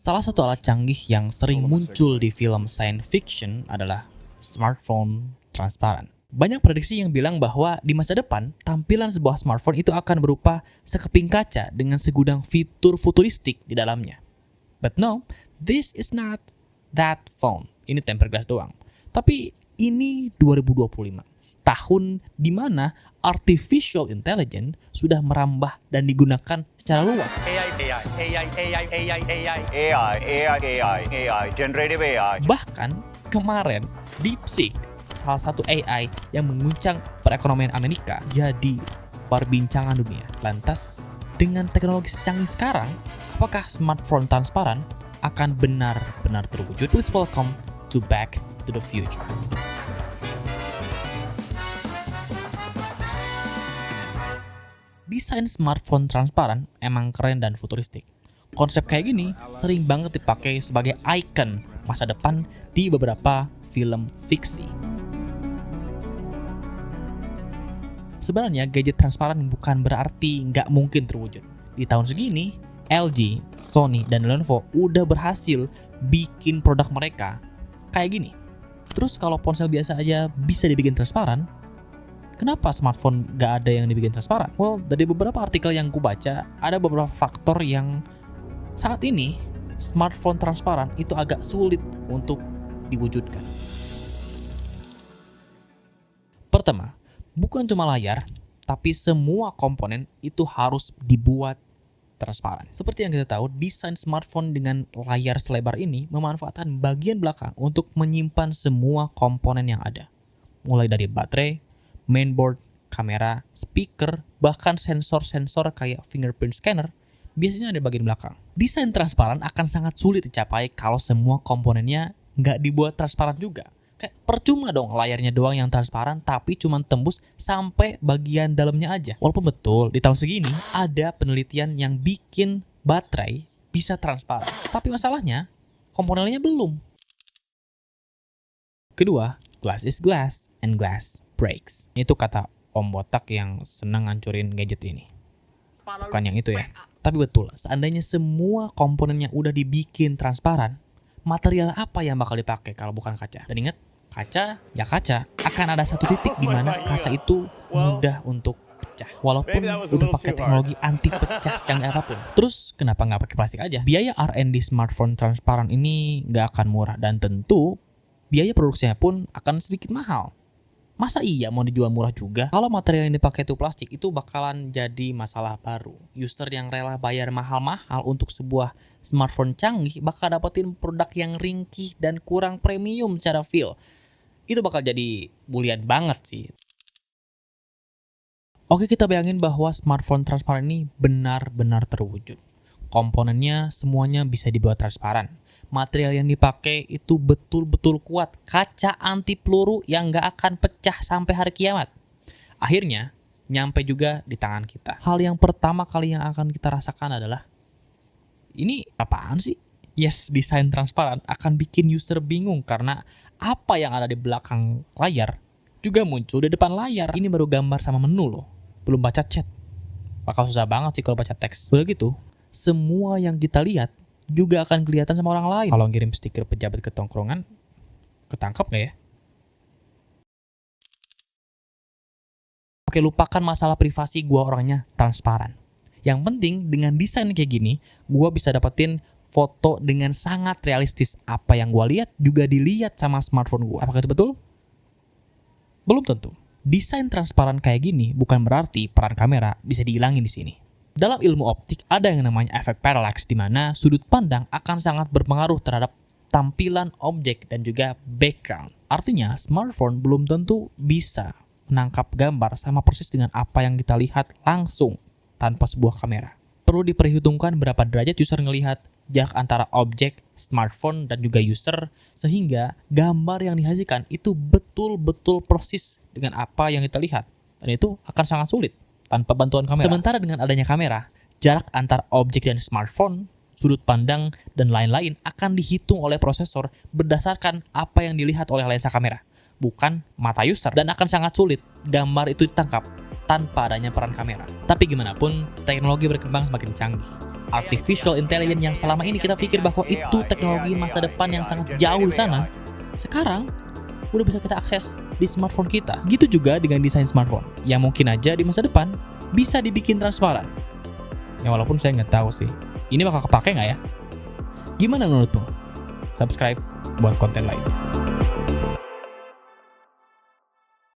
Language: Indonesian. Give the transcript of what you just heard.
Salah satu alat canggih yang sering muncul di film science fiction adalah smartphone transparan. Banyak prediksi yang bilang bahwa di masa depan, tampilan sebuah smartphone itu akan berupa sekeping kaca dengan segudang fitur futuristik di dalamnya. But no, this is not that phone. Ini tempered glass doang. Tapi ini 2025. Tahun di mana artificial intelligence sudah merambah dan digunakan secara luas. AI, generative AI. Bahkan kemarin DeepSeek, salah satu AI yang mengguncang perekonomian Amerika, jadi perbincangan dunia. Lantas, dengan teknologi secanggih sekarang, apakah smartphone transparan akan benar-benar terwujud? Please welcome to Back to the Future. Desain smartphone transparan emang keren dan futuristik. Konsep kayak gini sering banget dipakai sebagai ikon masa depan di beberapa film fiksi. Sebenarnya gadget transparan bukan berarti nggak mungkin terwujud. Di tahun segini, LG, Sony, dan Lenovo udah berhasil bikin produk mereka kayak gini. Terus kalau ponsel biasa aja bisa dibikin transparan, kenapa smartphone gak ada yang dibikin transparan? Well, dari beberapa artikel yang gue baca, ada beberapa faktor yang saat ini smartphone transparan itu agak sulit untuk diwujudkan. Pertama, bukan cuma layar, tapi semua komponen itu harus dibuat transparan. Seperti yang kita tahu, desain smartphone dengan layar selebar ini memanfaatkan bagian belakang untuk menyimpan semua komponen yang ada. Mulai dari baterai, mainboard, kamera, speaker, bahkan sensor-sensor kayak fingerprint scanner biasanya ada di bagian belakang. Desain transparan akan sangat sulit dicapai kalau semua komponennya nggak dibuat transparan juga. Kayak percuma dong layarnya doang yang transparan tapi cuma tembus sampai bagian dalamnya aja. Walaupun betul di tahun segini ada penelitian yang bikin baterai bisa transparan. Tapi masalahnya komponennya belum. Kedua, glass is glass and glass breaks. Itu kata Om Botak yang senang ngancurin gadget ini. Bukan yang itu ya. Tapi betul, seandainya semua komponennya udah dibikin transparan, material apa yang bakal dipakai kalau bukan kaca? Dan ingat, kaca ya kaca. Akan ada satu titik di mana kaca itu mudah untuk pecah. Walaupun udah pakai teknologi anti pecah secanggih apapun. Terus kenapa nggak pakai plastik aja? Biaya R&D smartphone transparan ini nggak akan murah dan tentu biaya produksinya pun akan sedikit mahal. Masa iya mau dijual murah juga? Kalau material yang dipakai itu plastik, itu bakalan jadi masalah baru. User yang rela bayar mahal-mahal untuk sebuah smartphone canggih bakal dapetin produk yang ringkih dan kurang premium secara feel. Itu bakal jadi bulian banget sih. Oke, kita bayangin bahwa smartphone transparan ini benar-benar terwujud. Komponennya semuanya bisa dibuat transparan. Material yang dipakai itu betul-betul kuat, kaca anti peluru yang gak akan pecah sampai hari kiamat. Akhirnya, nyampe juga di tangan kita. Hal yang pertama kali yang akan kita rasakan adalah, ini apaan sih? Yes, desain transparan akan bikin user bingung karena apa yang ada di belakang layar juga muncul di depan layar. Ini baru gambar sama menu loh, belum baca chat. Bakal susah banget sih kalau baca teks. Udah gitu, semua yang kita lihat juga akan kelihatan sama orang lain. Kalau ngirim stiker pejabat ke tongkrongan, ketangkap nggak ya? Oke, lupakan masalah privasi, gua orangnya transparan. Yang penting dengan desain kayak gini, gua bisa dapetin foto dengan sangat realistis. Apa yang gua lihat juga dilihat sama smartphone gua. Apakah itu betul? Belum tentu. Desain transparan kayak gini bukan berarti peran kamera bisa dihilangin di sini. Dalam ilmu optik ada yang namanya efek parallax, di mana sudut pandang akan sangat berpengaruh terhadap tampilan objek dan juga background. Artinya, smartphone belum tentu bisa menangkap gambar sama persis dengan apa yang kita lihat langsung tanpa sebuah kamera. Perlu diperhitungkan berapa derajat user ngelihat, jarak antara objek, smartphone, dan juga user, sehingga gambar yang dihasilkan itu betul-betul persis dengan apa yang kita lihat. Dan itu akan sangat sulit tanpa bantuan kamera. Sementara dengan adanya kamera, jarak antar objek dan smartphone, sudut pandang, dan lain-lain akan dihitung oleh prosesor berdasarkan apa yang dilihat oleh lensa kamera, bukan mata user. Dan akan sangat sulit gambar itu ditangkap tanpa adanya peran kamera. Tapi gimana pun, teknologi berkembang semakin canggih. artificial intelligence yang selama ini kita pikir bahwa itu teknologi masa depan yang sangat jauh di sana, sekarang udah bisa kita akses di smartphone kita. Gitu juga dengan desain smartphone, yang mungkin aja di masa depan bisa dibikin transparan. Ya walaupun saya nggak tahu sih, ini bakal kepake nggak ya? Gimana menurutmu? Subscribe buat konten lainnya.